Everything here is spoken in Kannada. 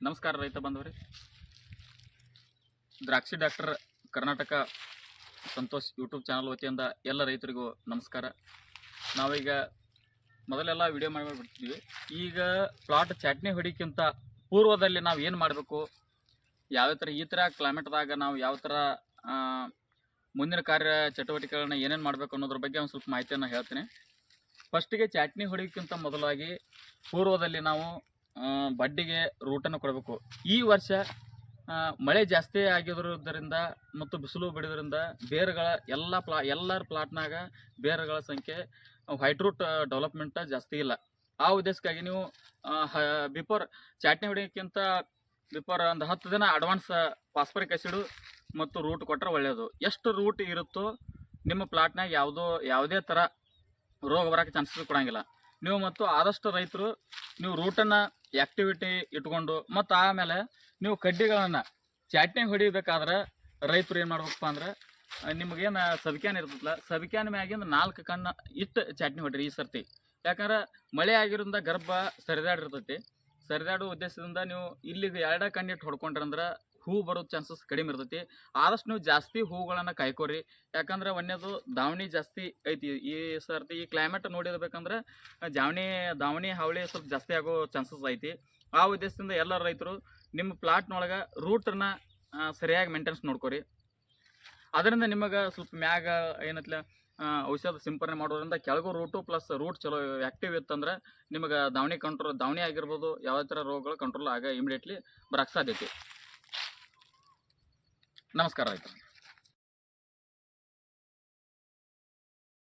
ನಮಸ್ಕಾರ ರೈತ ಬಂದವರೇ. ದ್ರಾಕ್ಷಿ doctor Karnataka Santosh YouTube channel ವತಿಯಿಂದ ಎಲ್ಲ ರೈತರಿಗೂ ನಮಸ್ಕಾರ. ನಾವೀಗ ಮೊದಲೆಲ್ಲ ವಿಡಿಯೋ ಮಾಡಿಬಿಡ್ತೀವಿ. ಈಗ ಪ್ಲಾಟ್ ಚಾಟ್ನಿ ಹೊಡಿಕ್ಕಿಂತ ಪೂರ್ವದಲ್ಲಿ ನಾವು ಏನು ಮಾಡಬೇಕು, ಯಾವ ಥರ ಈ ಥರ ಕ್ಲೈಮೇಟ್ದಾಗ ನಾವು ಯಾವ ಥರ ಮುಂದಿನ ಕಾರ್ಯ ಚಟುವಟಿಕೆಗಳನ್ನ ಏನೇನು ಮಾಡಬೇಕು ಅನ್ನೋದ್ರ ಬಗ್ಗೆ ಒಂದು ಸ್ವಲ್ಪ ಮಾಹಿತಿಯನ್ನು ಹೇಳ್ತೀನಿ. ಫಸ್ಟಿಗೆ ಚಾಟ್ನಿ ಹೊಡಿಯೋಕ್ಕಿಂತ ಮೊದಲಾಗಿ ಪೂರ್ವದಲ್ಲಿ ನಾವು ಬಡ್ಡಿಗೆ ರೂಟನ್ನು ಕೊಡಬೇಕು. ಈ ವರ್ಷ ಮಳೆ ಜಾಸ್ತಿ ಆಗಿರೋದ್ರಿಂದ ಮತ್ತು ಬಿಸಿಲು ಬಿಡೋದ್ರಿಂದ ಬೇರುಗಳ ಎಲ್ಲರ ಪ್ಲಾಟ್ನಾಗ ಬೇರುಗಳ ಸಂಖ್ಯೆ ವೈಟ್ ರೂಟ್ ಡೆವಲಪ್ಮೆಂಟ್ ಜಾಸ್ತಿ ಇಲ್ಲ. ಆ ಉದ್ದೇಶಕ್ಕಾಗಿ ನೀವು ಬಿಫೋರ್ ಚಾಟ್ನಿ ಹೊಡಿಯೋಕ್ಕಿಂತ ಬಿಫೋರ್ ಒಂದು 10 ದಿನ ಅಡ್ವಾನ್ಸ್ ಫಾಸ್ಫರಿಕ್ ಆ್ಯಸಿಡು ಮತ್ತು ರೂಟ್ ಕೊಟ್ಟರೆ ಒಳ್ಳೆಯದು. ಎಷ್ಟು ರೂಟ್ ಇರುತ್ತೋ ನಿಮ್ಮ ಪ್ಲಾಟ್ನಾಗ ಯಾವುದೇ ಥರ ರೋಗ ಬರೋಕ್ಕೆ ಚಾನ್ಸಸ್ ಕೊಡೋಂಗಿಲ್ಲ. ನೀವು ಮತ್ತು ಆದಷ್ಟು ರೈತರು ನೀವು ರೂಟನ್ನು ಆ್ಯಕ್ಟಿವಿಟಿ ಇಟ್ಕೊಂಡು ಮತ್ತು ಆಮೇಲೆ ನೀವು ಕಡ್ಡಿಗಳನ್ನು ಚಾಟ್ನಿ ಹೊಡಿಬೇಕಾದ್ರೆ ರೈತರು ಏನು ಮಾಡ್ಬೇಕಪ್ಪ ಅಂದ್ರೆ ನಿಮಗೇನು ಸಬಿಕ್ಯಾನ್ ಇರ್ತದಲ್ಲ, ಸಬಿಕ್ಯಾನ್ ಮ್ಯಾಗಿಂದ 4 ಕಣ್ಣು ಇಟ್ಟು ಚಾಟ್ನಿ ಹೊಡಿರಿ ಈ ಸರ್ತಿ. ಯಾಕಂದ್ರೆ ಮಳೆ ಆಗಿರೋದ್ರಿಂದ ಗರ್ಭ ಸರಿದಾಡಿರ್ತೈತಿ. ಸರಿದಾಡುವ ಉದ್ದೇಶದಿಂದ ನೀವು ಇಲ್ಲಿಗೆ 2 ಕಣ್ಣು ಇಟ್ಟು ಹೊಡ್ಕೊಂಡ್ರಂದ್ರೆ ಹೂ ಬರೋ ಚಾನ್ಸಸ್ ಕಡಿಮೆ ಇರ್ತೈತಿ. ಆದಷ್ಟು ನೀವು ಜಾಸ್ತಿ ಹೂಗಳನ್ನು ಕಾಯ್ಕೋರಿ. ಯಾಕಂದ್ರೆ ಒಂದೇದು ದಾವಣಿ ಜಾಸ್ತಿ ಐತಿ ಈ ಸರ್ತಿ. ಈ ಕ್ಲೈಮೇಟ್ ನೋಡಿರ್ಬೇಕಂದ್ರೆ ದಾವಣಿ ಹಾವಳಿ ಸ್ವಲ್ಪ ಜಾಸ್ತಿ ಆಗೋ ಚಾನ್ಸಸ್ ಐತಿ. ಆ ಉದ್ದೇಶದಿಂದ ಎಲ್ಲ ರೈತರು ನಿಮ್ಮ ಪ್ಲಾಟ್ನೊಳಗೆ ರೂಟನ್ನ ಸರಿಯಾಗಿ ಮೇಂಟೆನ್ಸ್ ನೋಡ್ಕೊರಿ. ಅದರಿಂದ ನಿಮಗೆ ಸ್ವಲ್ಪ ಮ್ಯಾಗ ಏನತ್ಲ ಔಷಧ ಸಿಂಪರಣೆ ಮಾಡೋದ್ರಿಂದ ಕೆಳಗೂ ರೂಟು ಪ್ಲಸ್ ರೂಟ್ ಚಲೋ ಆ್ಯಕ್ಟಿವ್ ಇತ್ತಂದ್ರೆ ನಿಮಗೆ ದಾವಣಿ ಆಗಿರ್ಬೋದು, ಯಾವುದೇ ಥರ ರೋಗಗಳು ಕಂಟ್ರೋಲ್ ಆಗ ಇಮಿಡಿಯೇಟ್ಲಿ ಬರೋಕ್ಕೆ ಸಾಧ್ಯತೆ. ನಮಸ್ಕಾರ ರೈತರು.